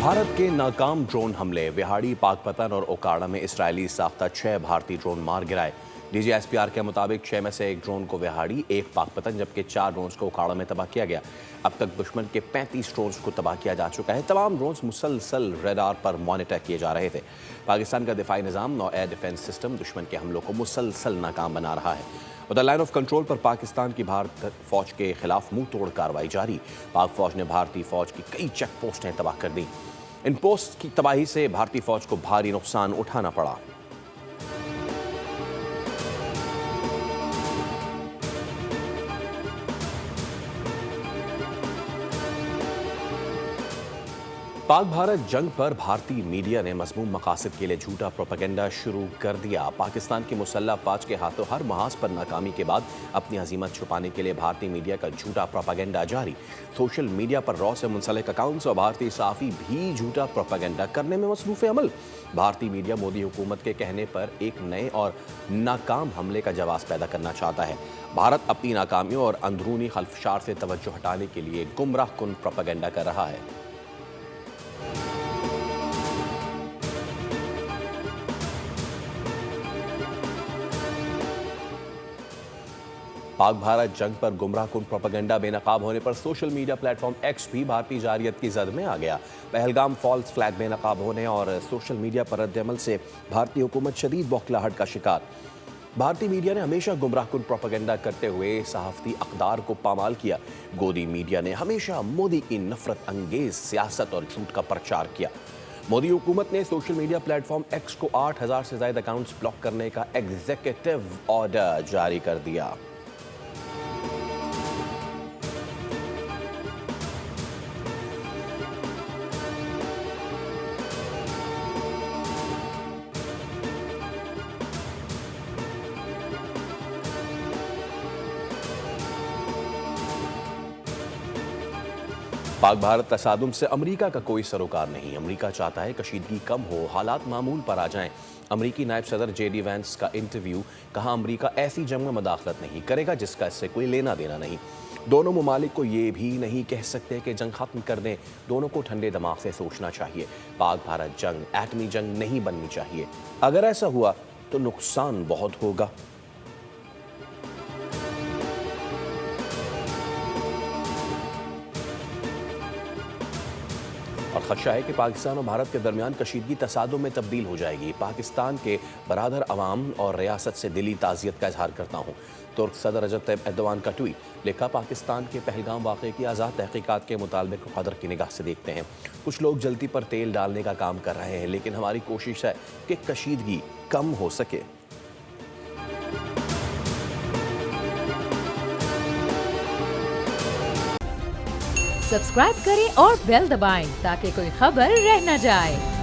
भारत के नाकाम ड्रोन हमले, विहाड़ी, पाकपतन और ओकाड़ा में इसराइली साख्ता 6 भारतीय ड्रोन मार गिराए। DGSPR के मुताबिक 6 में से 1 ड्रोन को विहाड़ी, 1 पाकपतन जबकि 4 ड्रोन्स को ओकाड़ा में तबाह किया गया। अब तक दुश्मन के 35 ड्रोन्स को तबाह किया जा चुका है। तमाम ड्रोन्स मुसलसल रडार पर मॉनिटर किए जा रहे थे। पाकिस्तान का दिफाई निज़ाम और एयर डिफेंस सिस्टम दुश्मन के हमलों को मुसलसल नाकाम बना रहा है। उधर लाइन ऑफ कंट्रोल पर पाकिस्तान की भारत फौज के खिलाफ मुंह तोड़ कार्रवाई जारी। पाक फौज ने भारतीय फौज की कई चेक पोस्टें तबाह कर दी। इन पोस्ट की तबाही से भारतीय फौज को भारी नुकसान उठाना पड़ा। पाक भारत जंग पर भारतीय मीडिया ने मज़मूम मकासद के लिए झूठा प्रोपेगेंडा शुरू कर दिया। पाकिस्तान की मुसल्लह फ़ौज के हाथों हर महाज पर नाकामी के बाद अपनी अज़ीमत छुपाने के लिए भारतीय मीडिया का झूठा प्रोपेगेंडा जारी। सोशल मीडिया पर रॉ से मुंसलिक अकाउंट्स और भारतीय सहाफ़ी भी झूठा प्रोपेगेंडा करने में मसरूफ़ अमल। भारतीय मीडिया मोदी हुकूमत के कहने पर एक नए और नाकाम हमले का जवाब पैदा करना चाहता है। भारत अपनी नाकामियों और अंदरूनी खल्फशार से तवज्जो हटाने के लिए गुमराह कुन प्रोपेगेंडा कर रहा है। पाक भारत जंग पर गुमराह कुन प्रोपेगेंडा बेनकाब होने पर सोशल मीडिया प्लेटफॉर्म एक्स भी भारतीय जारियत की जद में आ गया। पहलगाम फॉल्स फ्लैग बेनकाब होने और सोशल मीडिया पर रद्द-ए-अमल से भारतीय हुकूमत शदीद बौखलाहट का शिकार। भारतीय मीडिया ने हमेशा गुमराह कुन प्रोपेगेंडा करते हुए सहाफ़ती अक़दार को पामाल किया। गोदी मीडिया ने हमेशा मोदी की नफरत अंगेज सियासत और झूठ का प्रचार किया। मोदी हुकूमत ने सोशल मीडिया प्लेटफॉर्म एक्स को 8000 से ज़ायद अकाउंट्स ब्लॉक करने का एग्जीक्यूटिव ऑर्डर जारी कर दिया। पाक भारत तसादुम से अमरीका का कोई सरोकार नहीं। अमरीका चाहता है कशीदगी कम हो, हालात मामूल पर आ जाएं। अमरीकी नायब सदर JD वैंस का इंटरव्यू, कहा अमरीका ऐसी जंग में मदाखलत नहीं करेगा जिसका इससे कोई लेना देना नहीं। दोनों ममालिक को ये भी नहीं कह सकते कि जंग खत्म कर दें। दोनों को ठंडे दिमाग से सोचना चाहिए। पाक भारत जंग एटमी जंग नहीं बननी चाहिए। अगर ऐसा हुआ तो नुकसान बहुत होगा। और खदशा है कि पाकिस्तान और भारत के दरमियान कशीदगी तसादुम में तब्दील हो जाएगी। पाकिस्तान के बरादर अवाम और रियासत से दिली ताज़ियत का इजहार करता हूँ। तुर्क सदर रजब तैयब एर्दोआन का ट्वीट, लिखा पाकिस्तान के पहलगाम वाक़े की आज़ाद तहक़ीक़ात के मुतालबे को कदर की निगाह से देखते हैं। कुछ लोग जल्दी पर तेल डालने का काम कर रहे हैं, लेकिन हमारी कोशिश है कि कशीदगी कम हो सके। सब्सक्राइब करें और बेल दबाएं ताकि कोई खबर रह न जाए।